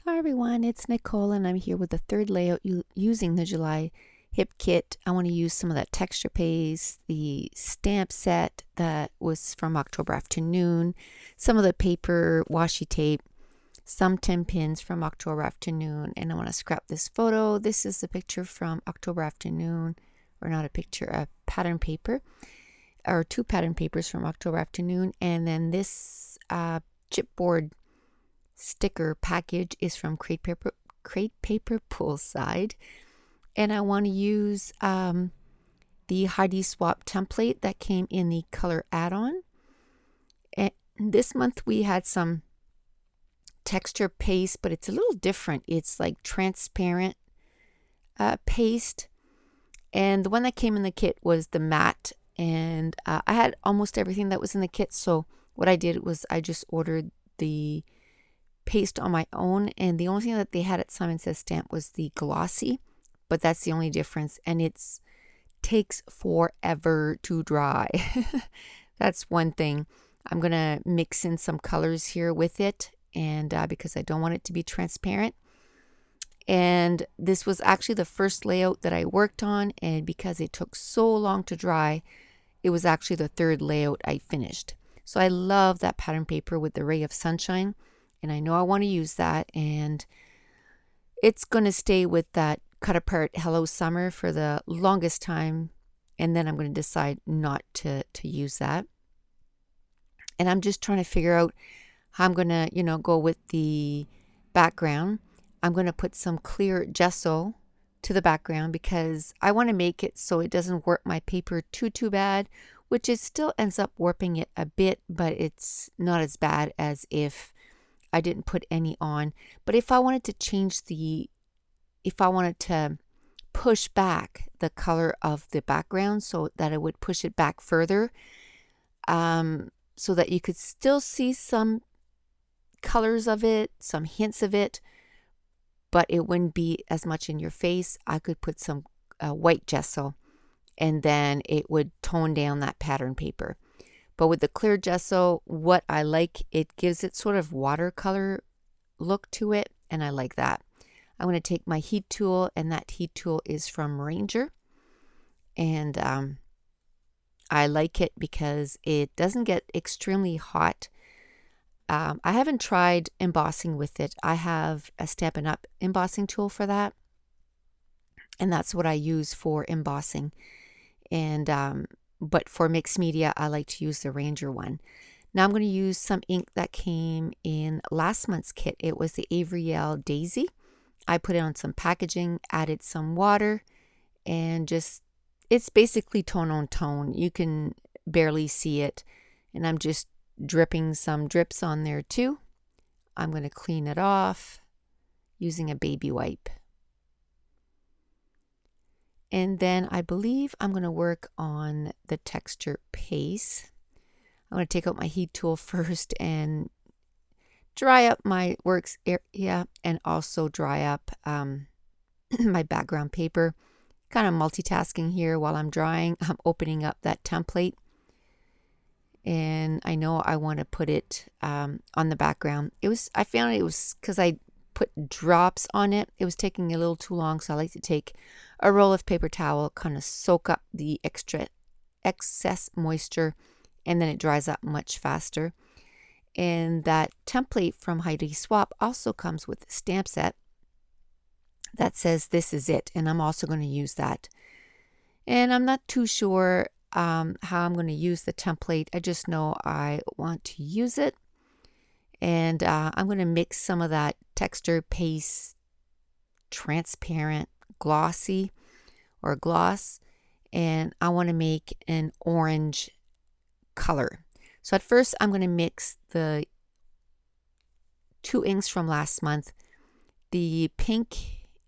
Hi everyone, it's Nicole and I'm here with the third layout using the July hip kit. I want to use some of that texture paste, the stamp set that was from October afternoon, some of the paper washi tape, some 10 pins from October afternoon, and I want to scrap this photo. This is a picture from October afternoon, or not a picture, a pattern paper, or two pattern papers from October afternoon, and then this chipboard sticker package is from Crate Paper Poolside, and I want to use the Heidi Swap template that came in the color add-on. And this month we had some texture paste, but it's a little different. It's like transparent paste, and the one that came in the kit was the matte, and I had almost everything that was in the kit, so what I did was I just ordered the paste on my own, and the only thing that they had at Simon Says Stamp was the glossy, but that's the only difference, and it takes forever to dry. That's one thing. I'm gonna mix in some colors here with it, and because I don't want it to be transparent. And this was actually the first layout that I worked on, and because it took so long to dry, it was actually the third layout I finished. So I love that pattern paper with the ray of sunshine, and I know I want to use that, and it's going to stay with that cut apart Hello Summer for the longest time, and then I'm going to decide not to use that. And I'm just trying to figure out how I'm going to, go with the background. I'm going to put some clear gesso to the background because I want to make it so it doesn't warp my paper too bad, which it still ends up warping it a bit, but it's not as bad as if I didn't put any on. But if I wanted to if I wanted to push back the color of the background so that I would push it back further, so that you could still see some colors of it, some hints of it, but it wouldn't be as much in your face, I could put some white gesso, and then it would tone down that pattern paper. But with the clear gesso, what I like, it gives it sort of watercolor look to it, and I like that. I'm going to take my heat tool, and that heat tool is from Ranger, and I like it because it doesn't get extremely hot. I haven't tried embossing with it. I have a Stampin' Up! Embossing tool for that, and that's what I use for embossing. And but for mixed media, I like to use the Ranger one. Now I'm going to use some ink that came in last month's kit. It was the Avriel Daisy. I put it on some packaging, added some water, and it's basically tone on tone. You can barely see it, and I'm just dripping some drips on there too. I'm going to clean it off using a baby wipe. And then I believe I'm going to work on the texture paste. I'm going to take out my heat tool first and dry up my works area, and also dry up my background paper. Kind of multitasking here while I'm drying. I'm opening up that template, and I know I want to put it on the background. I found it was because I put drops on it. It was taking a little too long, so I like to take a roll of paper towel, kind of soak up the excess moisture, and then it dries up much faster. And that template from Heidi Swap also comes with a stamp set that says this is it, and I'm also going to use that. And I'm not too sure how I'm going to use the template. I just know I want to use it, and I'm going to mix some of that texture paste, transparent, glossy, or gloss, and I want to make an orange color. So at first I'm going to mix the two inks from last month, the pink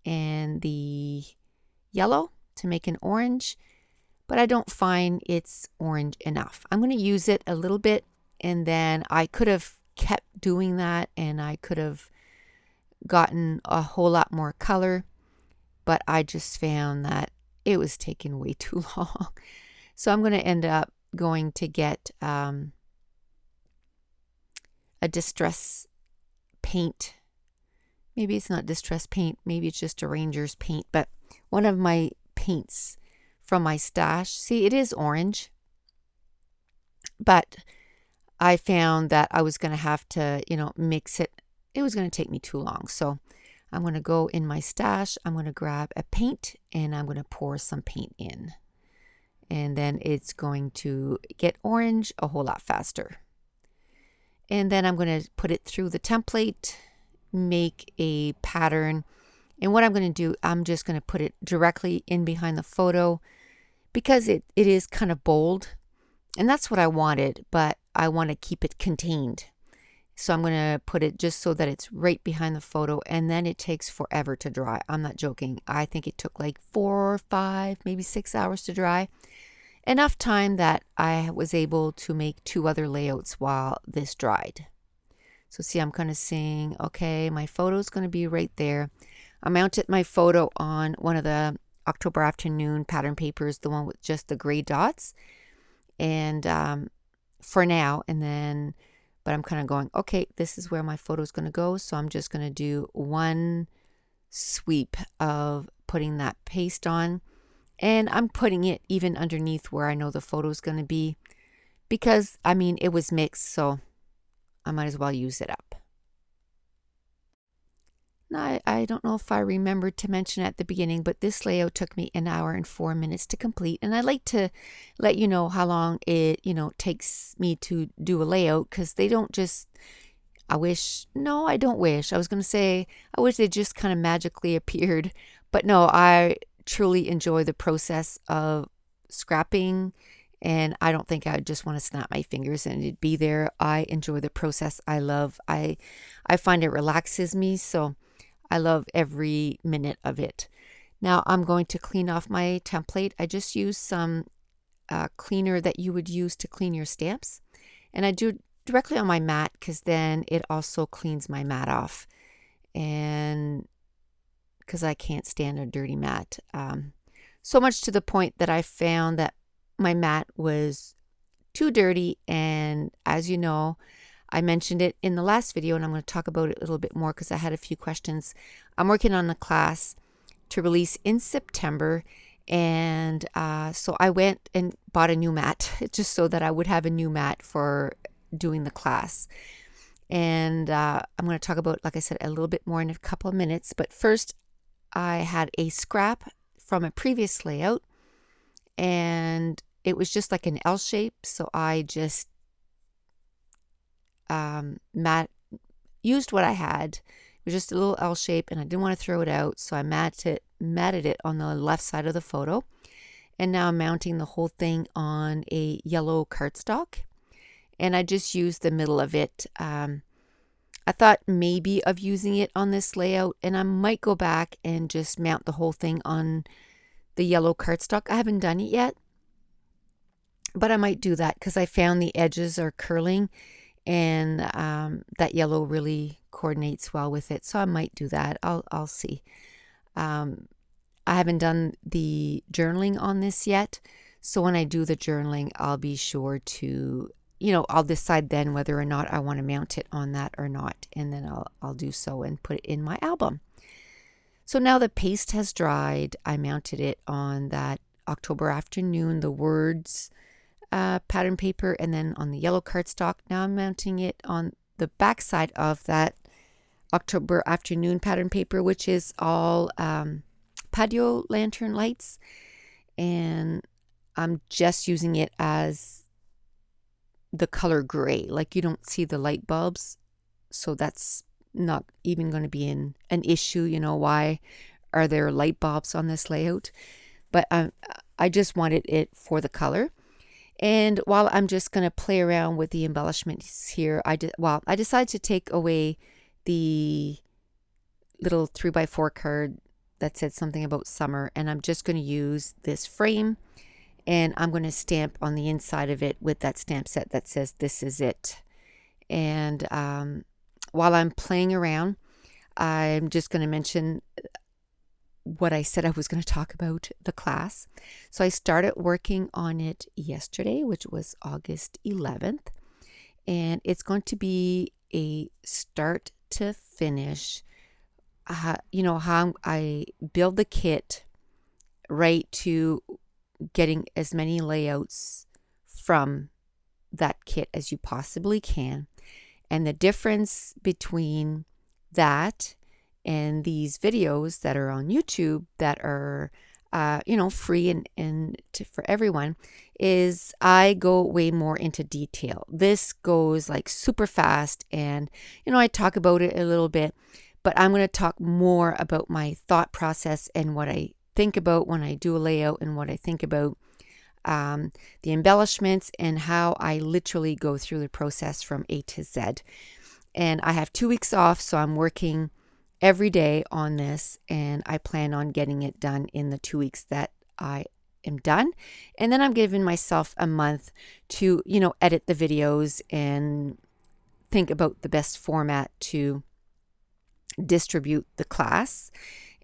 and the yellow, to make an orange, but I don't find it's orange enough. I'm going to use it a little bit, and then I could have kept doing that, and I could have gotten a whole lot more color, but I just found that it was taking way too long. So I'm going to end up going to get a distress paint maybe it's not distress paint, maybe it's just a Ranger's paint, but one of my paints from my stash. See, it is orange, but I found that I was going to have to, mix it. It was going to take me too long. So I'm going to go in my stash. I'm going to grab a paint and I'm going to pour some paint in. And then it's going to get orange a whole lot faster. And then I'm going to put it through the template, make a pattern. And what I'm going to do, I'm just going to put it directly in behind the photo because it is kind of bold. And that's what I wanted, but I want to keep it contained. So I'm going to put it just so that it's right behind the photo, and then it takes forever to dry. I'm not joking. I think it took like 4, 5, maybe 6 hours to dry. Enough time that I was able to make 2 other layouts while this dried. So see, I'm kind of saying, okay, my photo is going to be right there. I mounted my photo on one of the October Afternoon pattern papers, the one with just the gray dots. And for now, and then, but I'm kind of going, okay, this is where my photo is going to go. So I'm just going to do one sweep of putting that paste on. And I'm putting it even underneath where I know the photo is going to be because, I mean, it was mixed, so I might as well use it up. Now, I don't know if I remembered to mention at the beginning, but this layout took me 1 hour and 4 minutes to complete. And I like to let you know how long it, takes me to do a layout because they don't just, I don't wish. I was going to say, I wish they just kind of magically appeared. But no, I truly enjoy the process of scrapping. And I don't think I just want to snap my fingers and it'd be there. I enjoy the process. I find it relaxes me. So I love every minute of it. Now I'm going to clean off my template. I just use some cleaner that you would use to clean your stamps. And I do directly on my mat because then it also cleans my mat off. And because I can't stand a dirty mat. So much to the point that I found that my mat was too dirty. And as you know, I mentioned it in the last video, and I'm going to talk about it a little bit more because I had a few questions. I'm working on a class to release in September, and so I went and bought a new mat just so that I would have a new mat for doing the class. And I'm going to talk about, like I said, a little bit more in a couple of minutes. But first, I had a scrap from a previous layout, and it was just like an L shape, so I just used what I had. It was just a little L shape and I didn't want to throw it out, so I matted it on the left side of the photo. And now I'm mounting the whole thing on a yellow cardstock, and I just used the middle of it. I thought maybe of using it on this layout, and I might go back and just mount the whole thing on the yellow cardstock. I haven't done it yet, but I might do that because I found the edges are curling, and that yellow really coordinates well with it. So I might do that. I'll see. I haven't done the journaling on this yet. So when I do the journaling, I'll be sure to, I'll decide then whether or not I want to mount it on that or not. And then I'll do so and put it in my album. So now the paste has dried. I mounted it on that October Afternoon, the words pattern paper, and then on the yellow cardstock. Now I'm mounting it on the back side of that October Afternoon pattern paper, which is all patio lantern lights, and I'm just using it as the color gray. Like, you don't see the light bulbs, so that's not even going to be an issue. Why are there light bulbs on this layout? But I just wanted it for the color. And while I'm just going to play around with the embellishments here, I decided to take away the little 3x4 card that said something about summer, and I'm just going to use this frame, and I'm going to stamp on the inside of it with that stamp set that says "This is it." And while I'm playing around, I'm just going to mention what I said I was going to talk about, the class. So I started working on it yesterday, which was August 11th, and it's going to be a start to finish how I build the kit right to getting as many layouts from that kit as you possibly can. And the difference between that and these videos that are on YouTube that are free for everyone is I go way more into detail. This goes like super fast, and I talk about it a little bit, but I'm going to talk more about my thought process and what I think about when I do a layout, and what I think about the embellishments, and how I literally go through the process from A to Z. And I have 2 weeks off, so I'm working every day on this, and I plan on getting it done in the 2 weeks that I am done. And then I'm giving myself a month to, edit the videos and think about the best format to distribute the class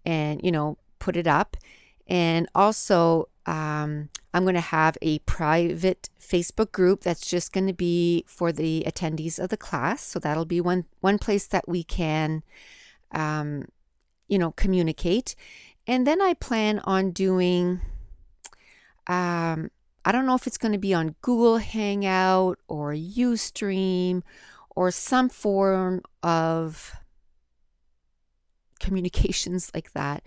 and, put it up. And also, I'm going to have a private Facebook group that's just going to be for the attendees of the class. So that'll be one place that we can, communicate. And then I plan on doing, I don't know if it's going to be on Google Hangout or Ustream or some form of communications like that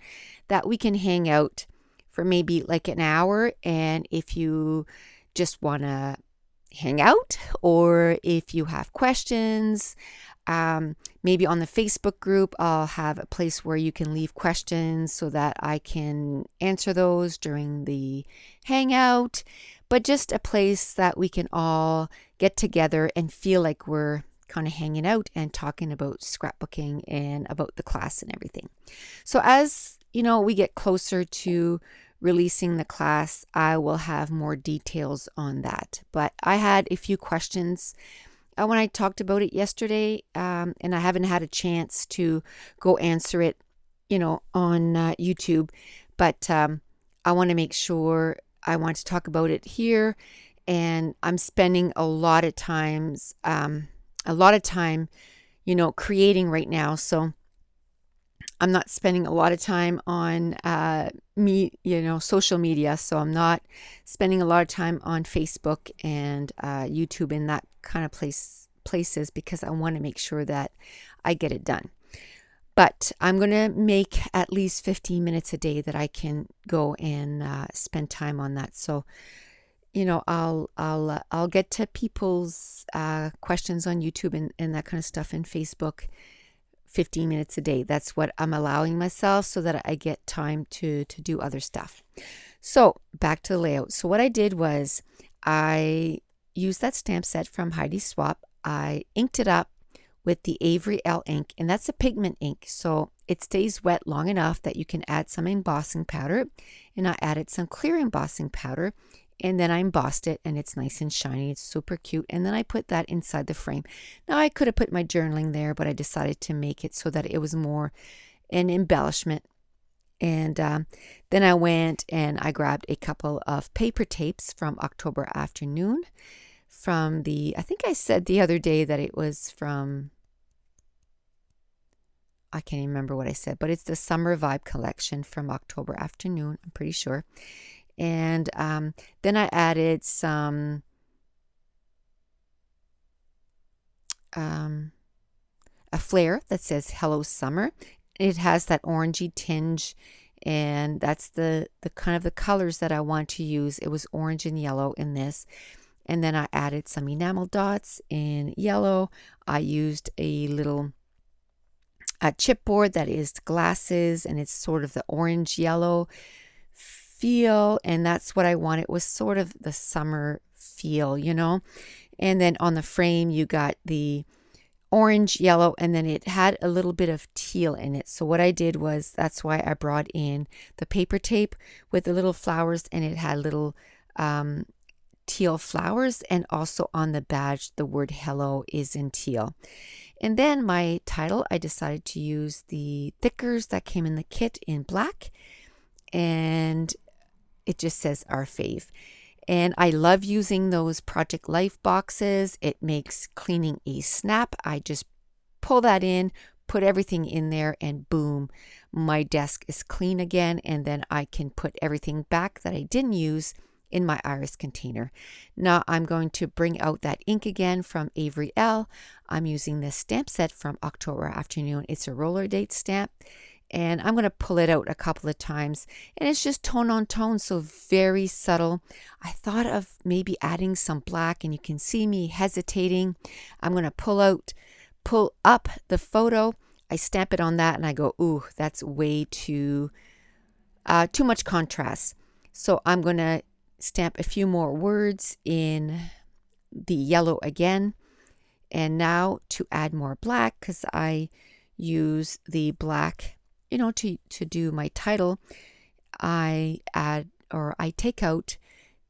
we can hang out for maybe like an hour. And if you just want to hang out, or if you have questions, maybe on the Facebook group, I'll have a place where you can leave questions so that I can answer those during the hangout. But just a place that we can all get together and feel like we're kind of hanging out and talking about scrapbooking and about the class and everything. So as we get closer to releasing the class, I will have more details on that. But I had a few questions when I talked about it yesterday, and I haven't had a chance to go answer it, on YouTube. But I want to make sure I want to talk about it here, and I'm spending a lot of time, creating right now. So I'm not spending a lot of time on social media. So I'm not spending a lot of time on Facebook and YouTube and that kind of places, because I want to make sure that I get it done. But I'm going to make at least 15 minutes a day that I can go and spend time on that. So, I'll get to people's questions on YouTube and that kind of stuff, in Facebook, 15 minutes a day. That's what I'm allowing myself so that I get time to do other stuff. So back to the layout. So what I did was I used that stamp set from Heidi Swap. I inked it up with the Avery L ink, and that's a pigment ink. So it stays wet long enough that you can add some embossing powder. And I added some clear embossing powder, and then I embossed it, and it's nice and shiny. It's super cute. And then I put that inside the frame. Now I could have put my journaling there, but I decided to make it so that it was more an embellishment. And then I went and I grabbed a couple of paper tapes from October Afternoon, from I think I said the other day that it was from, I can't even remember what I said, but it's the Summer Vibe collection from October Afternoon, I'm pretty sure. And then I added some a flare that says Hello Summer. It has that orangey tinge, and that's the kind of the colors that I want to use. It was orange and yellow in this. And then I added some enamel dots in yellow. I used a little chipboard that is glasses, and it's sort of the orange yellow feel, and that's what I wanted. It was sort of the summer feel, And then on the frame you got the orange, yellow, and then it had a little bit of teal in it. So what I did was, that's why I brought in the paper tape with the little flowers, and it had little teal flowers, and also on the badge the word hello is in teal. And then my title, I decided to use the thickers that came in the kit in black, and it just says Our Fave. And I love using those Project Life boxes. It makes cleaning a snap. I just pull that in, put everything in there, and boom, my desk is clean again, and then I can put everything back that I didn't use in my iris container. Now I'm going to bring out that ink again from Avery L. I'm using this stamp set from October Afternoon. It's a roller date stamp, and I'm going to pull it out a couple of times, and it's just tone on tone, so very subtle. I thought of maybe adding some black, and you can see me hesitating. I'm going to pull up the photo. I stamp it on that, and I go, ooh, that's way too much contrast. So I'm going to stamp a few more words in the yellow again. And now to add more black, because I use the black, to do my title, I take out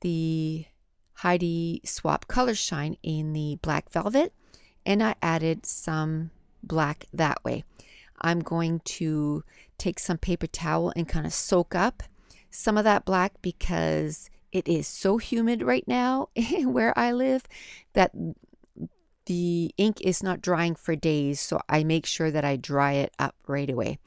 the Heidi Swap Color Shine in the black velvet, and I added some black that way. I'm going to take some paper towel and kind of soak up some of that black, because it is so humid right now where I live that the ink is not drying for days, so I make sure that I dry it up right away.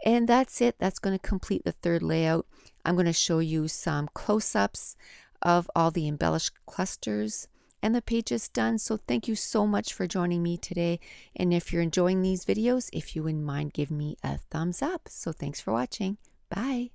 And that's it. That's going to complete the third layout. I'm going to show you some close-ups of all the embellished clusters, and the page is done. So thank you so much for joining me today. And if you're enjoying these videos, if you wouldn't mind, give me a thumbs up. So thanks for watching. Bye.